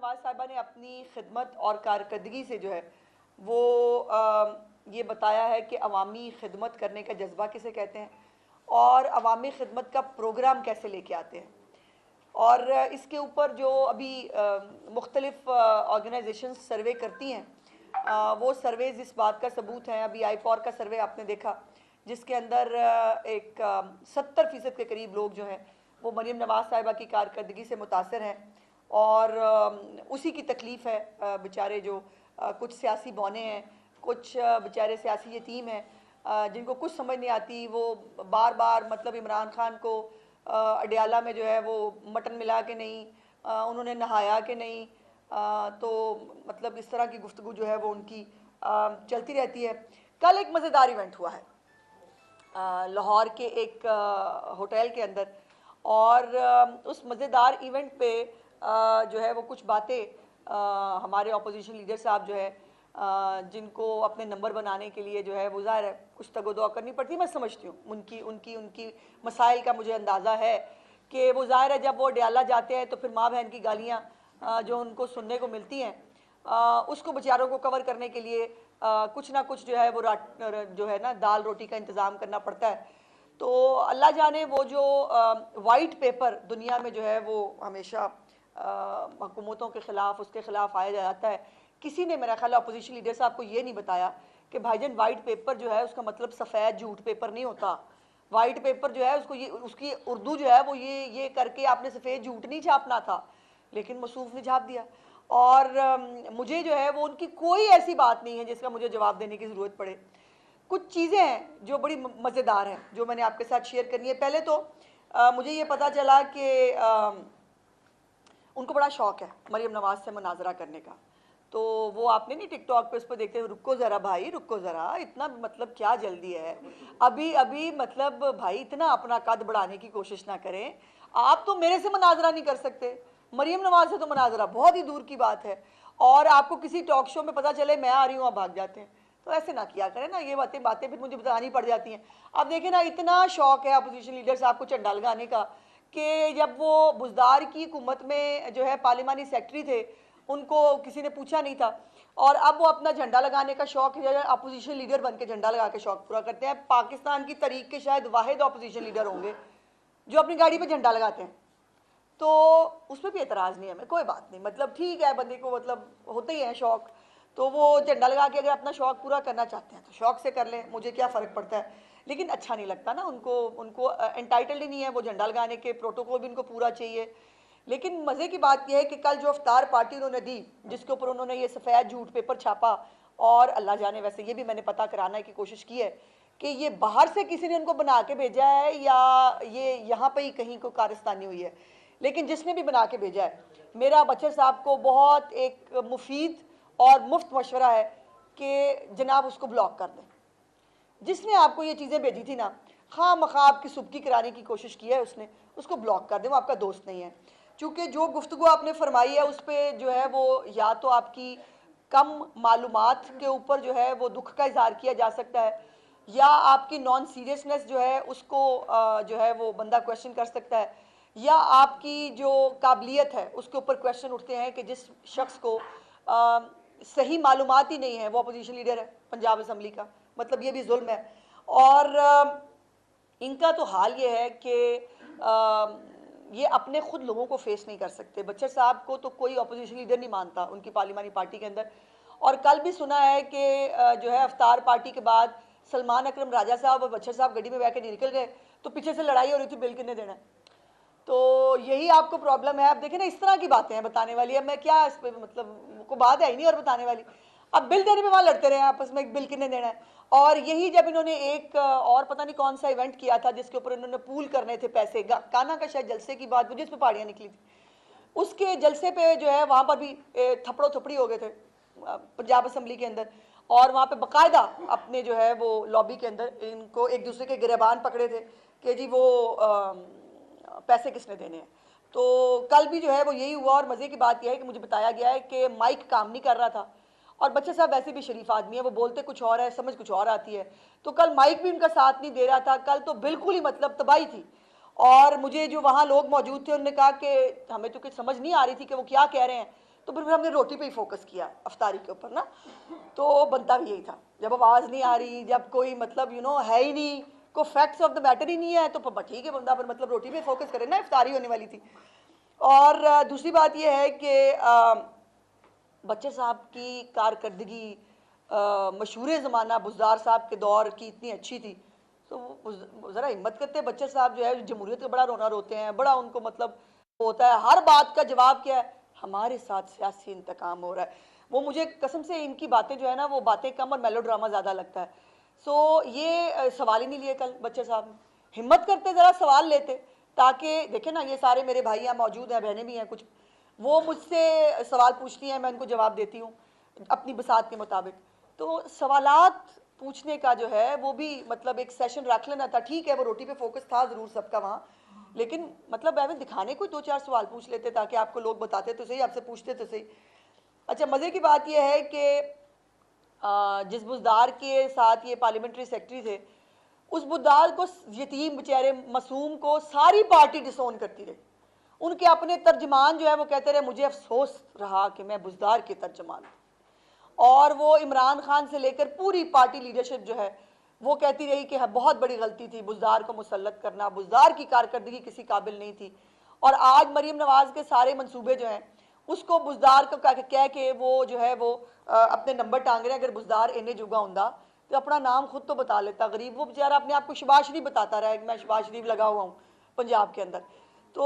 नवाज़ साहिबा ने अपनी खिदमत और कारकर्दगी से जो है वो ये बताया है कि अवामी खिदमत करने का जज्बा किसे कहते हैं और अवामी खिदमत का प्रोग्राम कैसे लेके आते हैं। और इसके ऊपर जो अभी मुख्तलिफ ऑर्गेनाइजेशन सर्वे करती हैं, वो सर्वेज़ इस बात का सबूत हैं। अभी आईपॉर का सर्वे आपने देखा जिसके अंदर एक 70% के करीब लोग जो हैं वो मरीम नवाज़ साहिबा की कारकर्दगी से मुतासर हैं और उसी की तकलीफ़ है। बेचारे जो कुछ सियासी बौने हैं, कुछ बेचारे सियासी यतीम हैं जिनको कुछ समझ नहीं आती, वो बार बार मतलब इमरान खान को अडयाला में जो है वो मटन मिला के नहीं, उन्होंने नहाया कि नहीं, तो मतलब इस तरह की गुफ्तगू जो है वो उनकी चलती रहती है। कल एक मज़ेदार इवेंट हुआ है लाहौर के एक होटल के अंदर और उस मज़ेदार इवेंट पे जो है वो कुछ बातें हमारे अपोजिशन लीडर साहब जो है जिनको अपने नंबर बनाने के लिए जो है वो ज़ाहिर है कुछ तगोदो करनी पड़ती है। मैं समझती हूँ उनकी उनकी उनकी मसाइल का मुझे अंदाज़ा है कि वो ज़ाहिर है जब वो डयाला जाते हैं तो फिर माँ बहन की गालियाँ जो उनको सुनने को मिलती हैं उसको बेचारों को कवर करने के लिए कुछ ना कुछ जो है वो जो है ना दाल रोटी का इंतज़ाम करना पड़ता है। तो अल्लाह जाने वो जो वाइट पेपर दुनिया में जो है वो हमेशा हुकूमतों के ख़िलाफ़ उसके ख़िलाफ़ आया जाता है। किसी ने मेरा ख्याल अपोजिशन लीडर साहब को ये नहीं बताया कि भाईजान वाइट पेपर जो है उसका मतलब सफ़ेद झूठ पेपर नहीं होता। वाइट पेपर जो है उसको ये उसकी उर्दू जो है वो ये करके आपने सफ़ेद झूठ नहीं छापना था, लेकिन मसूफ़ ने छाप दिया। और मुझे जो है वो उनकी कोई ऐसी बात नहीं है जिसका मुझे जवाब देने की ज़रूरत पड़े। कुछ चीज़ें हैं जो बड़ी मज़ेदार हैं जो मैंने आपके साथ शेयर करनी है। पहले तो मुझे ये पता चला कि उनको बड़ा शौक़ है मरीम नवाज़ से मुनाजरा करने का। तो वो आपने नहीं टिकटॉक पे उस पर देखते हैं, रुको ज़रा भाई रुको ज़रा, इतना मतलब क्या जल्दी है, अभी अभी मतलब भाई इतना अपना कद बढ़ाने की कोशिश ना करें। आप तो मेरे से मुनाजरा नहीं कर सकते, मरीम नवाज़ से तो मुनाजरा बहुत ही दूर की बात है। और आपको किसी टॉक शो में पता चले मैं आ रही हूँ आप भाग जाते हैं, तो ऐसे ना किया करें ना। ये बातें फिर मुझे बतानी पड़ जाती हैं। अब देखें ना, इतना शौक़ है अपोजिशन लीडर साहब को झंडा लगाने का कि जब वो बुज़दार की हुकूमत में जो है पार्लिमानी सेक्रेटरी थे उनको किसी ने पूछा नहीं था, और अब वो अपना झंडा लगाने का शौक़ है, अपोजिशन लीडर बन के झंडा लगा के शौक़ पूरा करते हैं। पाकिस्तान की तारीख के शायद वाहिद अपोजिशन लीडर होंगे जो अपनी गाड़ी पे झंडा लगाते हैं। तो उस पर भी एतराज़ नहीं है हमें, कोई बात नहीं, मतलब ठीक है, बंदे को मतलब होते ही है शौक़, तो वो झंडा लगा के अगर अपना शौक़ पूरा करना चाहते हैं तो शौक़ से कर लें, मुझे क्या फ़र्क पड़ता है। लेकिन अच्छा नहीं लगता ना, उनको एंटाइटल्ड ही नहीं है वो झंडा लगाने के, प्रोटोकॉल भी उनको पूरा चाहिए। लेकिन मज़े की बात यह है कि कल जो अफ्तार पार्टी उन्होंने दी जिसके ऊपर उन्होंने ये सफ़ेद झूठ पेपर छापा, और अल्लाह जाने वैसे ये भी मैंने पता कराने की कोशिश की है कि ये बाहर से किसी ने उनको बना के भेजा है या ये यहाँ पर ही कहीं को कारस्तानी हुई है, लेकिन जिसने भी बना के भेजा है, मेरा बच्चर साहब को बहुत एक मुफीद और मुफ्त मशवरा है कि जनाब उसको ब्लॉक कर दें। जिसने आपको ये चीज़ें भेजी थी ना, खामखा आपकी सुबकी कराने की कोशिश की है उसने, उसको ब्लॉक कर दें, वो आपका दोस्त नहीं है। चूँकि जो गुफ्तगू आपने फरमाई है उस पर जो है वो या तो आपकी कम मालूमात के ऊपर जो है वो दुख का इजहार किया जा सकता है, या आपकी नॉन सीरियसनेस जो है उसको जो है वो बंदा क्वेश्चन कर सकता है, या आपकी जो काबिलियत है उसके ऊपर क्वेश्चन उठते हैं कि जिस शख्स को सही मालूमात ही नहीं है वो अपोजिशन लीडर है पंजाब असम्बली का, मतलब ये भी जुल्म है। और इनका तो हाल ये है कि ये अपने खुद लोगों को फेस नहीं कर सकते। बच्चर साहब को तो कोई अपोजिशन लीडर नहीं मानता उनकी पार्लिमानी पार्टी के अंदर। और कल भी सुना है कि जो है अफ्तार पार्टी के बाद सलमान अकरम राजा साहब और बच्चर साहब गड्डी में बैठ के निकल गए तो पीछे से लड़ाई हो रही थी बिल कितने देना है। तो यही आपको प्रॉब्लम है। अब देखें ना, इस तरह की बातें हैं बताने वाली, अब मैं क्या इस पर मतलब को बात है ही नहीं और बताने वाली। अब बिल देने में वहाँ लड़ते रहे आपस में, बिल कितने देना है। और यही जब इन्होंने एक और पता नहीं कौन सा इवेंट किया था जिसके ऊपर इन्होंने पूल करने थे पैसे, काना का शायद जलसे की बात, मुझे इस पर पहाड़ियाँ निकली थी, उसके जलसे पे जो है वहाँ पर भी थप्पड़ो थपड़ी हो गए थे पंजाब असम्बली के अंदर। और वहाँ पे बाकायदा अपने जो है वो लॉबी के अंदर इनको एक दूसरे के गिरबान पकड़े थे कि जी वो पैसे किसने देने हैं। तो कल भी जो है वो यही हुआ। और मज़े की बात यह है कि मुझे बताया गया है कि माइक काम नहीं कर रहा था, और बच्चे साहब वैसे भी शरीफ आदमी है, वो बोलते कुछ और है समझ कुछ और आती है, तो कल माइक भी उनका साथ नहीं दे रहा था। कल तो बिल्कुल ही मतलब तबाही थी। और मुझे जो वहाँ लोग मौजूद थे उन्होंने कहा कि हमें तो कुछ समझ नहीं आ रही थी कि वो क्या कह रहे हैं, तो फिर हमने रोटी पे ही फोकस किया अफ्तारी के ऊपर ना। तो बनता भी यही था, जब आवाज़ नहीं आ रही, जब कोई मतलब है ही नहीं, कोई फैक्ट्स ऑफ द मैटर ही नहीं है, तो ठीक है बंदा पर मतलब रोटी पे फोकस करे ना, इफ्तारी होने वाली थी। और दूसरी बात यह है कि बच्चर साहब की कारकर्दगी मशहूर ज़माना बुज़दार साहब के दौर की इतनी अच्छी थी, तो वो ज़रा हिम्मत करते हैं बच्चर साहब जो है जमहूरियत का बड़ा रोना रोते हैं, बड़ा उनको मतलब होता है, हर बात का जवाब क्या है, हमारे साथ सियासी इंतकाम हो रहा है। वो मुझे कसम से इनकी बातें जो है ना, वो बातें कम और मेलो ड्रामा ज़्यादा लगता है। सो ये सवाल ही नहीं लिए कल बच्चर साहब ने, हिम्मत करते ज़रा सवाल लेते, ताकि देखे ना ये सारे मेरे भाई यहाँ मौजूद हैं, बहनें भी हैं कुछ, वो मुझसे सवाल पूछती हैं, मैं उनको जवाब देती हूँ अपनी बसात के मुताबिक। तो सवालात पूछने का जो है वो भी मतलब एक सेशन रख लेना था, ठीक है वो रोटी पे फोकस था ज़रूर सबका वहाँ, लेकिन मतलब मैं दिखाने को 2-4 सवाल पूछ लेते ताकि आपको लोग बताते तो सही, आपसे पूछते तो सही। अच्छा, मज़े की बात यह है कि जिस बुज़दार के साथ ये पार्लियामेंट्री सेक्रेटरी थे, उस बुज़दार को, यतीम बेचारे मासूम को सारी पार्टी डिसोन करती रही। उनके अपने तर्जमान जो है वो कहते रहे मुझे अफसोस रहा कि मैं बुज़दार के तर्जमान, और वो इमरान खान से लेकर पूरी पार्टी लीडरशिप जो है वो कहती रही कि बहुत बड़ी गलती थी बुज़दार को मुसल्लत करना, बुज़दार की कारकर्दगी किसी काबिल नहीं थी। और आज मरीम नवाज़ के सारे मंसूबे जो हैं उसको बुज़दार को कह के वो जो है वो अपने नंबर टांग रहे हैं। अगर बुज़दार इन्हें जुगा होंदा तो अपना नाम खुद तो बता लेता, गरीब, वो बेचारा अपने आप को शहबाज शरीफ बताता रहा है कि मैं शहबाज शरीफ लगा हुआ हूँ पंजाब के अंदर। तो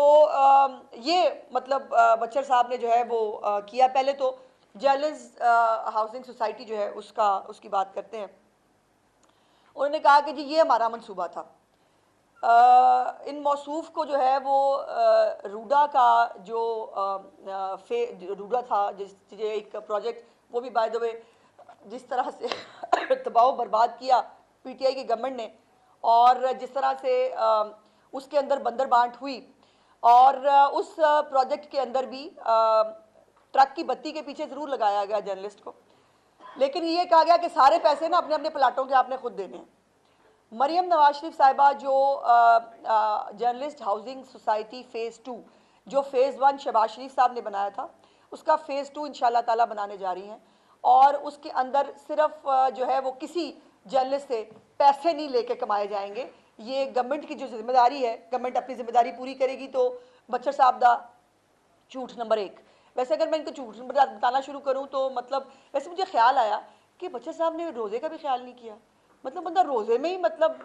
ये मतलब बच्चर साहब ने जो है वो किया। पहले तो जर्नलिस्ट हाउसिंग सोसाइटी जो है उसकी बात करते हैं। उन्होंने कहा कि जी ये हमारा मंसूबा था, इन मौसूफ को जो है वो रूडा का जो रूडा था जिस एक प्रोजेक्ट, वो भी बाय द वे जिस तरह से तबाह बर्बाद किया पीटीआई की गवर्नमेंट ने, और जिस तरह से उसके अंदर बंदर बांट हुई, और उस प्रोजेक्ट के अंदर भी ट्रक की बत्ती के पीछे ज़रूर लगाया गया जर्नलिस्ट को, लेकिन ये कहा गया कि सारे पैसे ना अपने अपने प्लाटों के आपने खुद देने हैं। मरियम नवाज शरीफ साहिबा जो जर्नलिस्ट हाउसिंग सोसाइटी फ़ेज़ 2, जो फ़ेज़ 1 शहबाज शरीफ साहब ने बनाया था, उसका फ़ेज़ 2 इंशाल्लाह ताला बनाने जा रही हैं, और उसके अंदर सिर्फ जो है वो किसी जर्नलिस्ट से पैसे नहीं लेके कमाए जाएंगे। ये गवर्नमेंट की जो जिम्मेदारी है, गवर्नमेंट अपनी जिम्मेदारी पूरी करेगी। तो बच्चर साहब दा झूठ नंबर 1। वैसे अगर मैं इनको झूठ बताना शुरू करूँ तो मतलब वैसे मुझे ख्याल आया कि बच्चर साहब ने रोज़े का भी ख्याल नहीं किया। मतलब बंदा रोज़े में ही मतलब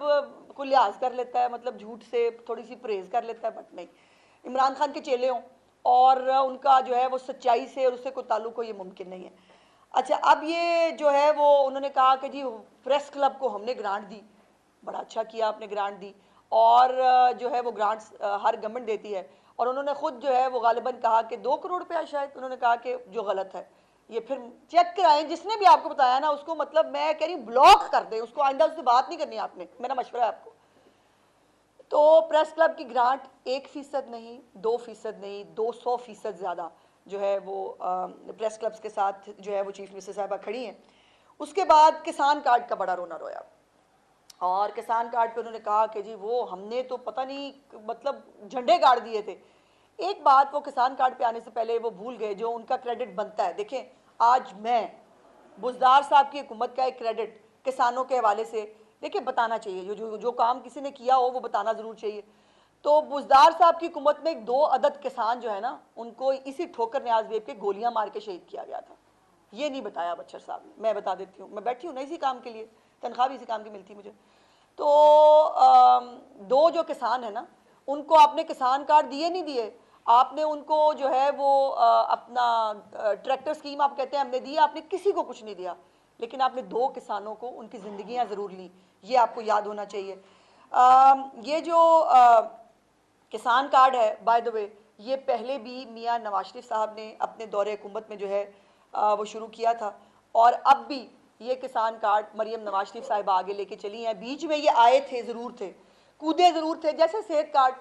को लिहाज कर लेता है, मतलब झूठ से थोड़ी सी परहेज़ कर लेता है, बट नहीं, इमरान खान के चेले हों और उनका जो है वो सच्चाई से और उससे कोई ताल्लुक हो, ये मुमकिन नहीं है। अच्छा, अब ये जो है वो उन्होंने कहा कि जी प्रेस क्लब को हमने ग्रांट दी, बड़ा अच्छा किया आपने ग्रांट दी, और जो है वो ग्रांट्स हर गवर्नमेंट देती है, और उन्होंने खुद जो है वो गालिबन कहा कि 2 करोड़ रुपया शायद उन्होंने कहा कि जो गलत है ये फिर चेक कराएं, जिसने भी आपको बताया ना उसको मतलब मैं कह रही हूँ ब्लॉक कर दें उसको, आइंदा उससे बात नहीं करनी आपने, मेरा मशवरा है आपको। तो प्रेस क्लब की ग्रांट 1% नहीं, 2% नहीं, 200% ज़्यादा जो है वो प्रेस क्लब्स के साथ जो है वो चीफ मिनिस्टर साहबा खड़ी हैं। उसके बाद किसान कार्ड का बड़ा रोना रोया, और किसान कार्ड पे उन्होंने कहा कि जी वो हमने तो पता नहीं मतलब झंडे गाड़ दिए थे। एक बात वो किसान कार्ड पे आने से पहले वो भूल गए जो उनका क्रेडिट बनता है। देखें, आज मैं बुज़दार साहब की हुकूमत का एक क्रेडिट किसानों के हवाले से देखिए बताना चाहिए, जो जो जो काम किसी ने किया हो वो बताना ज़रूर चाहिए। तो बुज़दार साहब की हुकूमत में 2 अदद किसान जो है ना उनको इसी ठोकर न्याज वेब के गोलियां मार के शहीद किया गया था। ये नहीं बताया बच्चर साहब ने, मैं बता देती हूँ, मैं बैठी हूँ ना इसी काम के लिए, तनख्वाह भी इसी काम की मिलती मुझे। तो 2 जो किसान है ना उनको आपने किसान कार्ड दिए नहीं दिए, आपने उनको जो है वो अपना ट्रैक्टर स्कीम आप कहते हैं हमने दिया, आपने किसी को कुछ नहीं दिया, लेकिन आपने 2 किसानों को उनकी ज़िंदगियां ज़रूर ली, ये आपको याद होना चाहिए। ये जो किसान कार्ड है बाय द वे, ये पहले भी मियां नवाज शरीफ साहब ने अपने दौरे हुकूमत में जो है वो शुरू किया था, और अब भी ये किसान कार्ड मरियम नवाज शरीफ साहिबा आगे लेके चली हैं। बीच में ये आए थे, ज़रूर थे, कूदे ज़रूर थे, जैसे सेहत कार्ड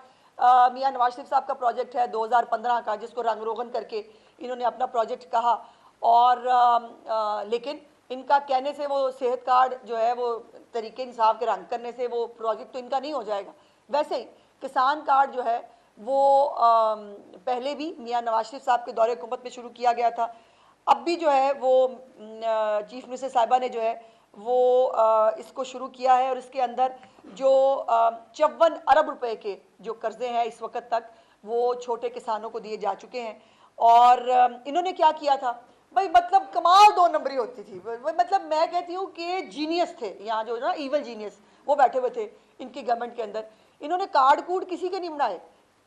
मियां नवाज शरीफ साहब का प्रोजेक्ट है 2015 का, जिसको रंग रोगन करके इन्होंने अपना प्रोजेक्ट कहा, और लेकिन इनका कहने से वो सेहत कार्ड जो है वो तरीके इंसाफ के रंग करने से वो प्रोजेक्ट तो इनका नहीं हो जाएगा। वैसे ही किसान कार्ड जो है वो पहले भी मियां नवाज शरीफ साहब के दौरे हुकूमत में शुरू किया गया था। अब भी जो है वो चीफ मिनिस्टर साहिबा ने जो है वो इसको शुरू किया है, और इसके अंदर जो 54 अरब रुपए के जो कर्जे हैं इस वक्त तक वो छोटे किसानों को दिए जा चुके हैं। और इन्होंने क्या किया था भाई, मतलब कमाल दो नंबरी होती थी। मतलब मैं कहती हूँ कि जीनियस थे यहाँ, जो ना इवल जीनियस वो बैठे हुए थे इनकी गवर्नमेंट के अंदर। इन्होंने कार्ड कूड किसी के नहीं बनाए,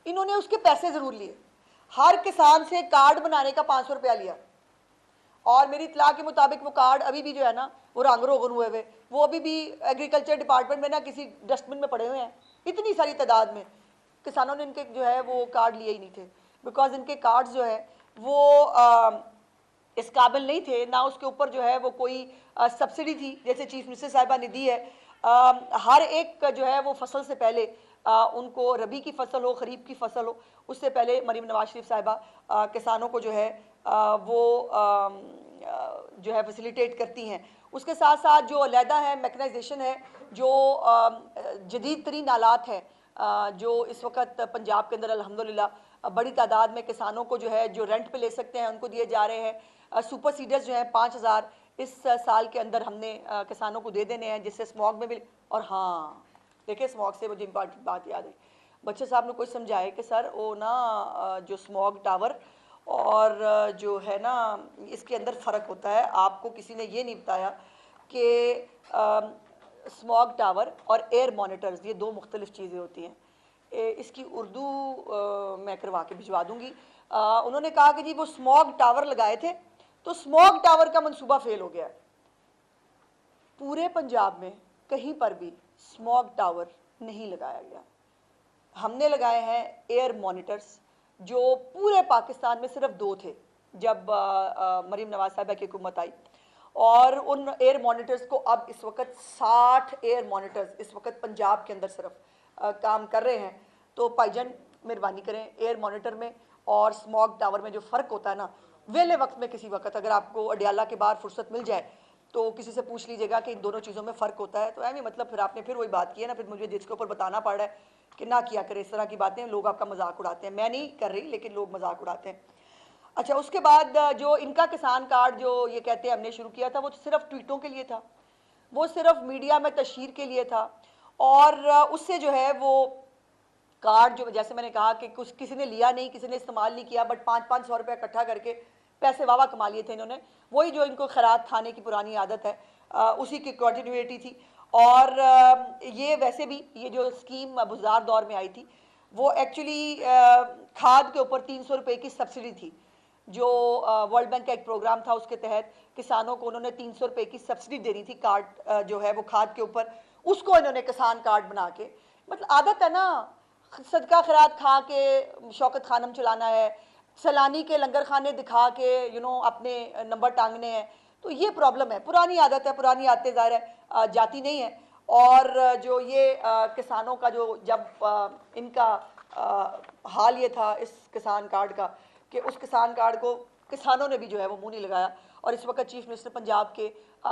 इन्होंने उसके पैसे जरूर लिए। हर किसान से कार्ड बनाने का 500 रुपया लिया, और मेरी इतला के मुताबिक वो कार्ड अभी भी जो है ना वो रंग रोगन हुए हुए, वो अभी भी एग्रीकल्चर डिपार्टमेंट में ना किसी डस्टबिन में पड़े हुए हैं। इतनी सारी तादाद में किसानों ने इनके जो है वो कार्ड लिए ही नहीं थे, बिकॉज इनके कार्ड्स जो है वो इस काबिल नहीं थे, ना उसके ऊपर जो है वो कोई सब्सिडी थी जैसे चीफ मिनिस्टर साहिबा ने दी है। हर एक जो है वो फसल से पहले उनको रबी की फसल हो, खरीफ की फसल हो, उससे पहले मरीम नवाज शरीफ साहिबा किसानों को जो है वो जो है फैसिलिटेट करती हैं। उसके साथ साथ जो अलहदा है मैकनाइजेशन है, जो जदीद तरीन आलात है जो इस वक्त पंजाब के अंदर अल्हम्दुलिल्लाह बड़ी तादाद में किसानों को जो है जो रेंट पे ले सकते हैं उनको दिए जा रहे हैं। सुपर सीडर्स जो हैं 5000 इस साल के अंदर हमने किसानों को दे देने हैं, जिससे स्मॉग में भी। और हाँ देखिए, स्मॉग से मुझे इम्पॉर्टेंट बात याद है, बच्चे साहब ने कुछ समझाए कि सर वो ना जो स्मॉग टावर और जो है ना इसके अंदर फ़र्क होता है। आपको किसी ने ये नहीं बताया कि स्मॉग टावर और एयर मॉनिटर्स ये दो मुख्तलिफ चीज़ें होती हैं। इसकी उर्दू मैं करवा के भिजवा दूंगी। उन्होंने कहा कि जी वो स्मॉग टावर लगाए थे तो स्मॉग टावर का मंसूबा फेल हो गया। पूरे पंजाब में कहीं पर भी स्मॉग टावर नहीं लगाया गया, हमने लगाए हैं एयर मॉनिटर्स, जो पूरे पाकिस्तान में सिर्फ 2 थे जब मरीम नवाज साहिबा की हुकूमत आई। और उन एयर मॉनिटर्स को अब इस वक्त 60 एयर मॉनिटर्स इस वक्त पंजाब के अंदर सिर्फ काम कर रहे हैं। तो भाईजान मेहरबानी करें, एयर मॉनिटर में और स्मॉग टावर में जो फ़र्क होता है ना, वेले वक्त में किसी वक्त अगर आपको अडियाला के बाहर फुर्सत मिल जाए तो किसी से पूछ लीजिएगा कि इन दोनों चीज़ों में फ़र्क होता है। तो ऐसे मतलब फिर आपने फिर वही बात की है ना, फिर मुझे जिसके ऊपर बताना पड़ रहा है कि ना किया करें इस तरह की बातें, लोग आपका मजाक उड़ाते हैं। मैं नहीं कर रही लेकिन लोग मजाक उड़ाते हैं। अच्छा, उसके बाद जो इनका किसान कार्ड जो ये कहते हैं हमने शुरू किया था, वो सिर्फ ट्वीटों के लिए था, वो सिर्फ मीडिया में तशहीर के लिए था। और उससे जो है वो कार्ड जो जैसे मैंने कहा कि कुछ किसी ने लिया नहीं, किसी ने इस्तेमाल नहीं किया, बट 500-500 रुपया इकट्ठा करके पैसे वावा कमा लिए थे इन्होंने। वही जो इनको खैरात खाने की पुरानी आदत है, उसी की कंटिन्यूटी थी। और ये वैसे भी ये जो स्कीम बुज़दार दौर में आई थी वो एक्चुअली खाद के ऊपर 300 रुपये की सब्सिडी थी, जो वर्ल्ड बैंक का एक प्रोग्राम था, उसके तहत किसानों को उन्होंने 300 रुपये की सब्सिडी देनी थी कार्ड जो है वो खाद के ऊपर, उसको इन्होंने किसान कार्ड बना के, मतलब आदत है ना सदका खैरात खा के शौकत खानम चलाना है, सैलानी के लंगर खाने दिखा के अपने नंबर टांगने हैं। तो ये प्रॉब्लम है, पुरानी आदत है, पुरानी आदतें ज़ाहिर है जाती नहीं है। और जो ये किसानों का जो जब इनका हाल ये था इस किसान कार्ड का कि उस किसान कार्ड को किसानों ने भी जो है वो मुंह नहीं लगाया। और इस वक्त चीफ मिनिस्टर पंजाब के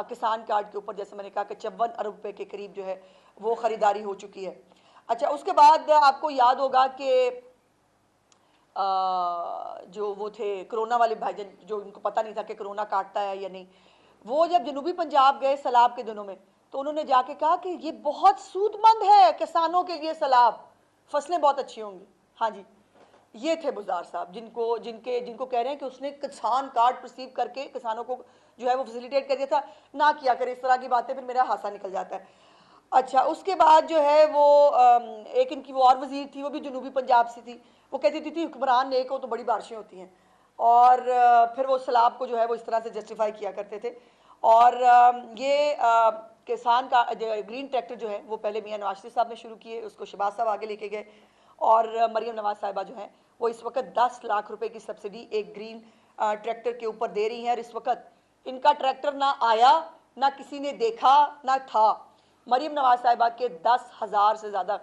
किसान कार्ड के ऊपर जैसे मैंने कहा कि 54 अरब रुपए के करीब जो है वो ख़रीदारी हो चुकी है। अच्छा, उसके बाद आपको याद होगा कि जो वो थे कोरोना वाले भाईजान, जो उनको पता नहीं था कि कोरोना काटता है या नहीं, वो जब जनूबी पंजाब गए सैलाब के दिनों में तो उन्होंने जाके कहा कि ये बहुत सूदमंद है किसानों के लिए सैलाब, फसलें बहुत अच्छी होंगी। हाँ जी, ये थे बुज़दार साहब जिनको कह रहे हैं कि उसने किसान कार्ड रिसीव करके किसानों को जो है वो फैसिलिटेट कर दिया था। ना किया करे इस तरह की बातें, फिर मेरा हासा निकल जाता है। अच्छा, उसके बाद जो है वो एक इनकी वो और वजीर थी, वो भी जनूबी पंजाब से थी, वो कहती थी हुक्मरान नेक हो तो बड़ी बारिशें होती हैं। और फिर वो सैलाब को जो है वो इस तरह से जस्टिफाई किया करते थे। और ये किसान का ग्रीन ट्रैक्टर जो है वो पहले मियां नवाज शरीफ साहब ने शुरू किए, उसको शहबाज साहब आगे लेके गए। और मरीम नवाज साहिबा जो हैं वो इस वक्त 10 लाख रुपए की सब्सिडी एक ग्रीन ट्रैक्टर के ऊपर दे रही हैं। और इस वक्त इनका ट्रैक्टर ना आया, ना किसी ने देखा, ना था। मरीम नवाज साहिबा के 10,000 से ज़्यादा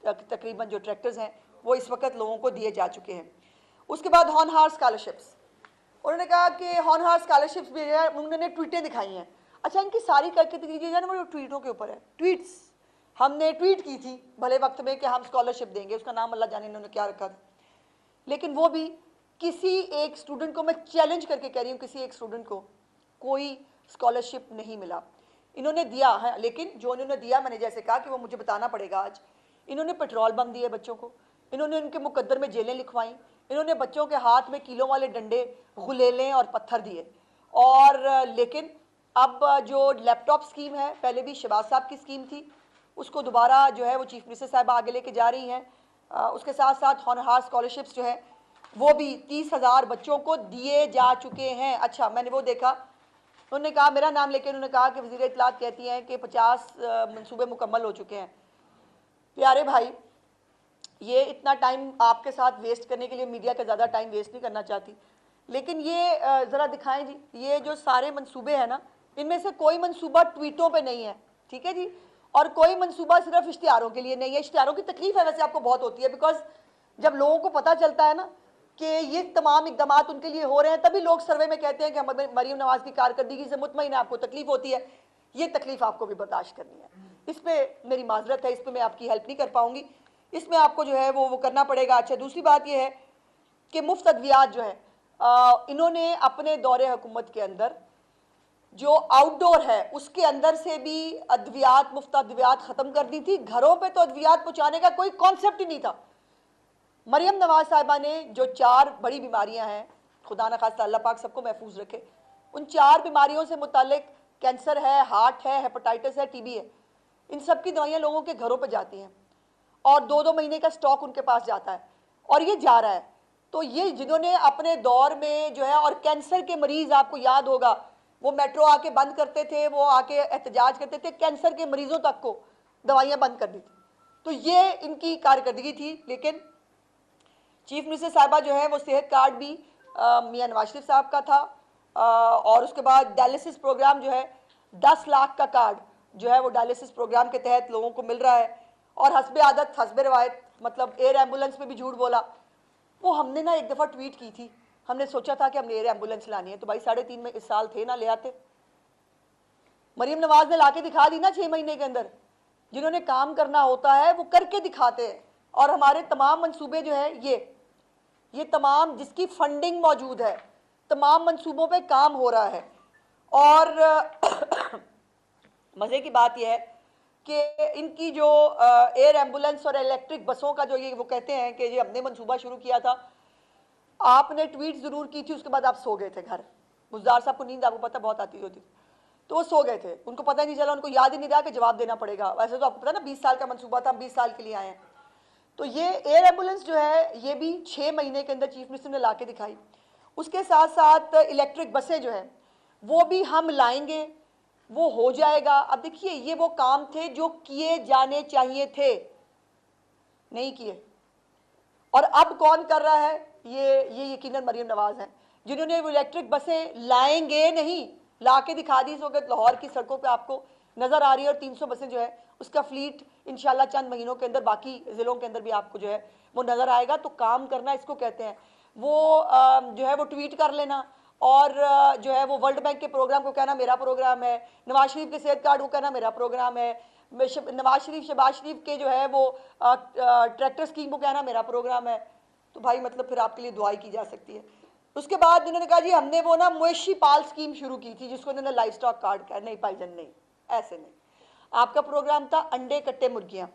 तकरीबन जो ट्रैक्टर्स हैं वो इस वक्त लोगों को दिए जा चुके हैं। उसके बाद हॉनहार स्कॉलरशिप्स, उन्होंने कहा कि हॉनहार स्कॉलरशिप्स भी है, उन्होंने ट्वीटें दिखाई हैं। अच्छा, इनकी सारी करके दीजिए ना, वो ट्वीटों के ऊपर है, ट्वीट्स हमने ट्वीट की थी भले वक्त में कि हम स्कॉलरशिप देंगे, उसका नाम अल्लाह जाने इन्होंने क्या रखा था, लेकिन वो भी किसी एक स्टूडेंट को, मैं चैलेंज करके कह रही हूँ, किसी एक स्टूडेंट को कोई स्कॉलरशिप नहीं मिला। इन्होंने दिया है, लेकिन जो इन्होंने दिया, मैंने जैसे कहा कि वो मुझे बताना पड़ेगा आज, इन्होंने पेट्रोल बम दिए बच्चों को, इन्होंने उनके मुकद्दर में जेलें लिखवाई, इन्होंने बच्चों के हाथ में किलों वाले डंडे, गुलेलें और पत्थर दिए। और लेकिन अब जो लैपटॉप स्कीम है, पहले भी शहबाज साहब की स्कीम थी, उसको दोबारा जो है वो चीफ मिनिस्टर साहब आगे लेके जा रही हैं। उसके साथ साथ हॉनहार स्कॉलरशिप्स जो है वो भी 30,000 बच्चों को दिए जा चुके हैं। अच्छा, मैंने वो देखा, उन्होंने कहा, मेरा नाम लेके उन्होंने कहा कि वज़ीर इत्तलात कहती हैं कि 50 मंसूबे मुकम्मल हो चुके हैं। प्यारे भाई, ये इतना टाइम आपके साथ वेस्ट करने के लिए मीडिया का ज़्यादा टाइम वेस्ट नहीं करना चाहती, लेकिन ये ज़रा दिखाएं जी, ये जो सारे मंसूबे हैं ना, इनमें से कोई मंसूबा ट्वीटों पे नहीं है, ठीक है जी, और कोई मंसूबा सिर्फ इश्तिहारों के लिए नहीं है। इश्तिहारों की तकलीफ है वैसे आपको बहुत होती है, बिकॉज जब लोगों को पता चलता है ना कि ये तमाम इकदाम उनके लिए हो रहे हैं, तभी लोग सर्वे में कहते हैं कि हम मरीम नवाज की कारकर्दगी से मुतमईन है। आपको तकलीफ होती है, ये तकलीफ आपको भी बर्दाश्त करनी है, इस पर मेरी माजरत है, इस पर मैं आपकी हेल्प नहीं कर पाऊंगी, इसमें आपको जो है वो करना पड़ेगा। अच्छा, दूसरी बात यह है कि मुफ्त अद्वियात जो है, इन्होंने अपने दौरे हुकूमत के अंदर जो आउटडोर है उसके अंदर से भी अद्वियात, मुफ्त अद्वियात ख़त्म कर दी थी। घरों पे तो अद्वियात पहुँचाने का कोई कॉन्सेप्ट ही नहीं था। मरियम नवाज साहिबा ने जो 4 बड़ी बीमारियां हैं, खुदा न खास्ता अल्लाह पाक सबको महफूज रखे, उन 4 बीमारियों से मुतालिक, कैंसर है, हार्ट है, हेपेटाइटिस है, टीबी है, इन सब की दवाइयाँ लोगों के घरों पर जाती हैं और 2-2 महीने का स्टॉक उनके पास जाता है और ये जा रहा है। तो ये जिन्होंने अपने दौर में जो है, और कैंसर के मरीज़ आपको याद होगा, वो मेट्रो आके बंद करते थे, वो आके एहतजाज करते थे, कैंसर के मरीजों तक को दवाइयाँ बंद कर दी थी। तो ये इनकी कारकर्दगी थी। लेकिन चीफ मिनिस्टर साहिबा जो है वो सेहत कार्ड भी मियां नवाज शरीफ साहब का था, और उसके बाद डायलिसिस प्रोग्राम जो है 10 लाख का कार्ड जो है वो डायलिसिस प्रोग्राम के तहत लोगों को मिल रहा है। और हस्बे आदत हस्बे रवायत, मतलब एयर एम्बुलेंस में भी झूठ बोला। वो हमने ना एक दफ़ा ट्वीट की थी, हमने सोचा था कि हमने एयर एम्बुलेंस लानी है, तो भाई 3.5 में इस साल थे ना, ले आते। मरीम नवाज ने लाके दिखा दी ना 6 महीने के अंदर। जिन्होंने काम करना होता है वो करके दिखाते हैं। और हमारे तमाम मंसूबे जो है ये तमाम जिसकी फंडिंग मौजूद है, तमाम मंसूबों पे काम हो रहा है। और मज़े की बात यह है कि इनकी जो एयर एम्बुलेंस और इलेक्ट्रिक बसों का जो ये वो कहते हैं कि ये हमने मंसूबा शुरू किया था, आपने ट्वीट ज़रूर की थी, उसके बाद आप सो गए थे घर। गुलजार साहब को नींद आपको पता बहुत आती होती, तो वो सो गए थे, उनको पता ही नहीं चला, उनको याद ही नहीं रहा कि जवाब देना पड़ेगा। वैसे तो आपको पता ना 20 साल का मंसूबा था, हम 20 साल के लिए आए हैं। तो ये एयर एम्बुलेंस जो है ये भी 6 महीने के अंदर चीफ मिनिस्टर ने ला के दिखाई। उसके साथ साथ इलेक्ट्रिक बसें जो हैं वो भी हम लाएंगे, वो हो जाएगा। अब देखिए, ये वो काम थे जो किए जाने चाहिए थे, नहीं किए। और अब कौन कर रहा है? ये यकीनन मरीम नवाज हैं, जिन्होंने वो इलेक्ट्रिक बसें लाएंगे नहीं, ला के दिखा दी। इस वक्त लाहौर की सड़कों पे आपको नज़र आ रही है, और 300 बसें जो है उसका फ्लीट इंशाल्लाह चंद महीनों के अंदर बाकी ज़िलों के अंदर भी आपको जो है वो नज़र आएगा। तो काम करना इसको कहते हैं। वो जो है वो ट्वीट कर लेना, और जो है वो वर्ल्ड बैंक के प्रोग्राम को कहना मेरा प्रोग्राम है, नवाज शरीफ के सेहत कार्ड को कहना मेरा प्रोग्राम है, नवाज शरीफ शहबाज शरीफ के जो है वो ट्रैक्टर स्कीम को कहना मेरा प्रोग्राम है। तो भाई मतलब फिर आपके लिए दुआई की जा सकती है। उसके बाद उन्होंने कहा जी हमने वो ना मवेशी पाल स्कीम शुरू की थी, जिसको उन्होंने लाइफ स्टॉक कार्ड कहा। नहीं भाईजान, नहीं, ऐसे नहीं। आपका प्रोग्राम था अंडे कट्टे मुर्गियाँ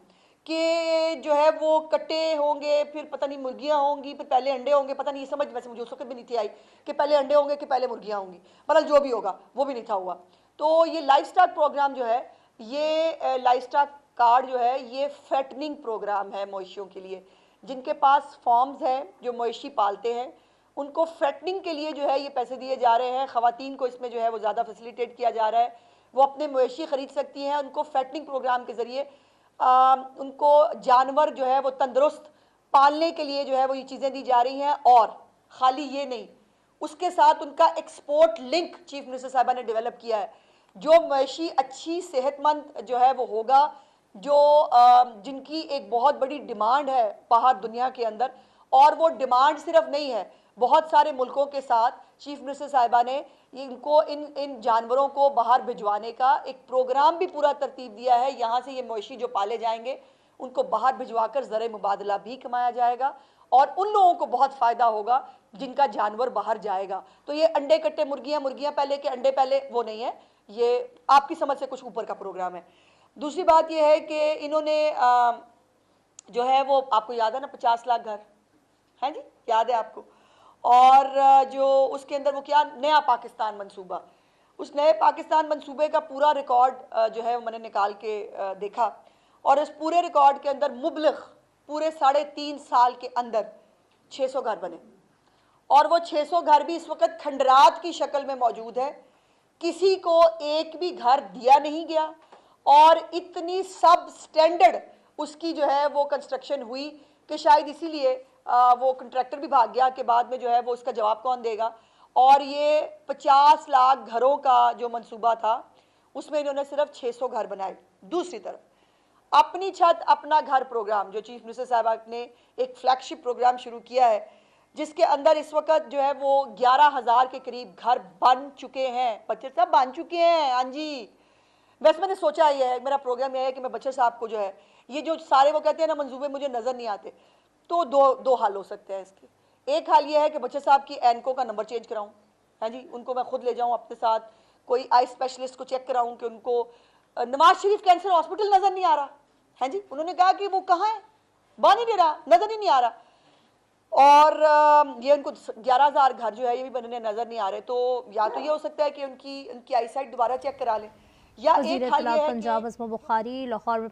कि जो है वो कट्टे होंगे, फिर पता नहीं मुर्गियाँ होंगी, फिर पहले अंडे होंगे, पता नहीं, ये समझ वैसे मुझे उस वक्त भी नहीं थी आई कि पहले अंडे होंगे कि पहले मुर्गियाँ होंगी, बहरहाल जो भी होगा वो भी नहीं था हुआ। तो ये लाइफ स्टॉक प्रोग्राम जो है, ये लाइफ स्टॉक कार्ड जो है ये फैटनिंग प्रोग्राम है मवेशियों के लिए। जिनके पास फॉर्म्स हैं, जो मवेशी पालते हैं, उनको फैटनिंग के लिए जो है ये पैसे दिए जा रहे हैं। ख़वातीन को इसमें जो है वो ज़्यादा फैसिलिटेट किया जा रहा है, वो अपने मवेशी ख़रीद सकती हैं। उनको फैटनिंग प्रोग्राम के ज़रिए उनको जानवर जो है वो तंदुरुस्त पालने के लिए जो है वो ये चीज़ें दी जा रही हैं। और ख़ाली ये नहीं, उसके साथ उनका एक्सपोर्ट लिंक चीफ मिनिस्टर साहिबा ने डेवलप किया है। जो मवेशी अच्छी सेहतमंद जो है वो होगा, जो जिनकी एक बहुत बड़ी डिमांड है बाहर दुनिया के अंदर, और वो डिमांड सिर्फ नहीं है, बहुत सारे मुल्कों के साथ चीफ मिनिस्टर साहिबा ने इनको इन जानवरों को बाहर भिजवाने का एक प्रोग्राम भी पूरा तरतीब दिया है। यहाँ से ये मवेशी जो पाले जाएंगे उनको बाहर भिजवाकर ज़र मुबादला भी कमाया जाएगा और उन लोगों को बहुत फ़ायदा होगा जिनका जानवर बाहर जाएगा। तो ये अंडे कट्टे मुर्गियाँ पहले के अंडे पहले वो नहीं है, ये आपकी समझ से कुछ ऊपर का प्रोग्राम है। दूसरी बात ये है कि इन्होंने जो है वो आपको याद है ना 50 लाख घर हैं जी, याद है आपको। और जो उसके अंदर वो क्या नया पाकिस्तान मंसूबा, उस नए पाकिस्तान मंसूबे का पूरा रिकॉर्ड जो है वो मैंने निकाल के देखा और इस पूरे रिकॉर्ड के अंदर मुबलिग पूरे 3.5 साल के अंदर 600 घर बने और वो 600 घर भी इस वक्त खंडरात की शक्ल में मौजूद है। किसी को एक भी घर दिया नहीं गया और इतनी सब स्टैंडर्ड उसकी जो है वो कंस्ट्रक्शन हुई कि शायद इसीलिए वो कंट्रैक्टर भी भाग गया कि बाद में जो है वो उसका जवाब कौन देगा। और ये 50 लाख घरों का जो मंसूबा था उसमें इन्होंने सिर्फ 600 घर बनाए। दूसरी तरफ अपनी छत अपना घर प्रोग्राम जो चीफ मिनिस्टर साहब ने एक फ्लैगशिप प्रोग्राम शुरू किया है जिसके अंदर इस वक्त जो है वो 11,000 के करीब घर बन चुके हैं, बच्चे साहब बन चुके हैं। हाँ जी, वैसे मैंने सोचा ये है, मेरा प्रोग्राम यह है कि मैं बच्चे साहब को जो है ये जो सारे वो कहते हैं ना मंसूबे मुझे नज़र नहीं आते, तो दो हाल हो सकते हैं इसके। एक हाल ये है कि बच्चे साहब की एनको का नंबर चेंज कराऊँ, हाँ जी, उनको मैं खुद ले जाऊँ अपने साथ, कोई आई स्पेशलिस्ट को चेक कराऊँ कि उनको नवाज शरीफ कैंसर हॉस्पिटल नज़र नहीं आ रहा, हाँ जी, उन्होंने कहा कि वो कहाँ है, बन ही नहीं रहा, नज़र ही नहीं आ रहा। और ये उनको 11,000 घर जो है ये भी बनने नज़र नहीं आ रहे। तो या तो ये हो सकता है कि उनकी आई साइट दोबारा चेक करा लें, या एक हाल ये है पंजाब अज़मा बुखारी लाहौर में